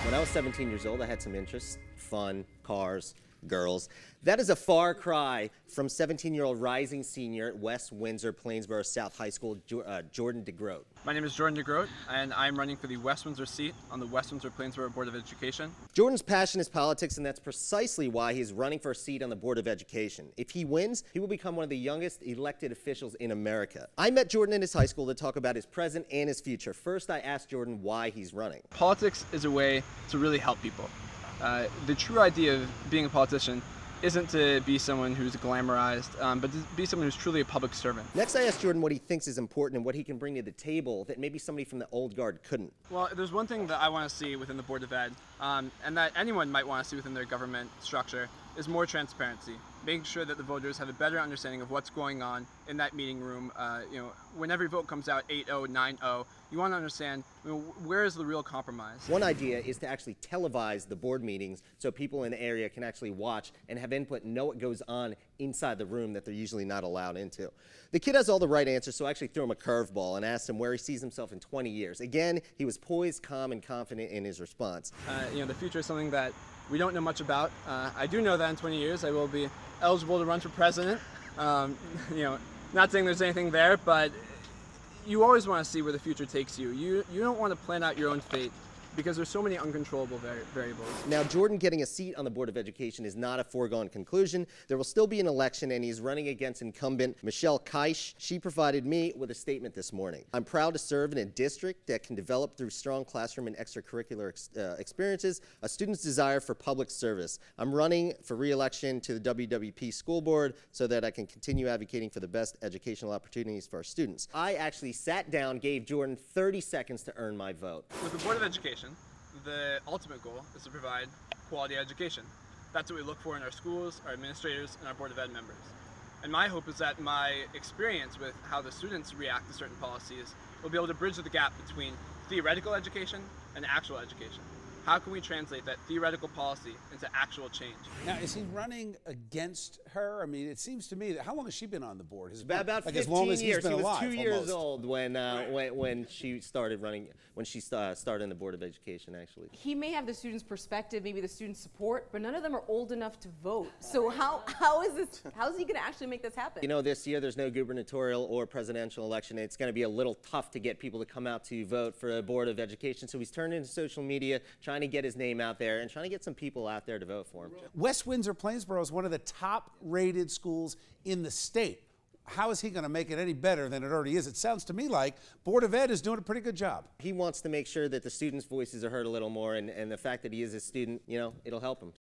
When I was 17 years old, I had some interests: fun, cars, girls. That is a far cry from 17-year-old rising senior at West Windsor-Plainsboro South High School, Jordon Degroote. My name is Jordon Degroote, and I'm running for the West Windsor seat on the West Windsor-Plainsboro Board of Education. Jordan's passion is politics, and that's precisely why he's running for a seat on the Board of Education. If he wins, he will become one of the youngest elected officials in America. I met Jordan in his high school to talk about his present and his future. First, I asked Jordan why he's running. Politics is a way to really help people. The true idea of being a politician isn't to be someone who's glamorized, but to be someone who's truly a public servant. Next, I asked Jordan what he thinks is important and what he can bring to the table that maybe somebody from the old guard couldn't. Well, there's one thing that I want to see within the Board of Ed, and that anyone might want to see within their government structure, is more transparency. Making sure that the voters have a better understanding of what's going on in that meeting room. When every vote comes out 8-0, 9-0, you want to understand, where is the real compromise? One idea is to actually televise the board meetings so people in the area can actually watch and have input and know what goes on inside the room that they're usually not allowed into. The kid has all the right answers, so I actually threw him a curveball and asked him where he sees himself in 20 years. Again, he was poised, calm, and confident in his response. The future is something that we don't know much about. I do know that in 20 years I will be eligible to run for president. Not saying there's anything there, but you always want to see where the future takes you. You don't want to plan out your own fate, because there's so many uncontrollable variables. Now, Jordan getting a seat on the Board of Education is not a foregone conclusion. There will still be an election, and he's running against incumbent Michelle Keish. She provided me with a statement this morning. I'm proud to serve in a district that can develop through strong classroom and extracurricular experiences a student's desire for public service. I'm running for re-election to the WWP School Board so that I can continue advocating for the best educational opportunities for our students. I actually sat down, gave Jordan 30 seconds to earn my vote. With the Board of Education, the ultimate goal is to provide quality education. That's what we look for in our schools, our administrators, and our Board of Ed members. And my hope is that my experience with how the students react to certain policies will be able to bridge the gap between theoretical education and actual education. How can we translate that theoretical policy into actual change? Now, is he running against her? I mean, it seems to me that, how long has she been on the board? About 15 as long as years. He's been he was alive, 2 years almost. old when she started running, when she started in the Board of Education, actually. He may have the students' perspective, maybe the students' support, but none of them are old enough to vote. So how is he going to actually make this happen? You know, this year there's no gubernatorial or presidential election. It's going to be a little tough to get people to come out to vote for a Board of Education. So he's turned into social media, trying to get his name out there and trying to get some people out there to vote for him. West Windsor-Plainsboro is one of the top-rated schools in the state. How is he going to make it any better than it already is? It sounds to me like Board of Ed is doing a pretty good job. He wants to make sure that the students' voices are heard a little more, and the fact that he is a student, it'll help him.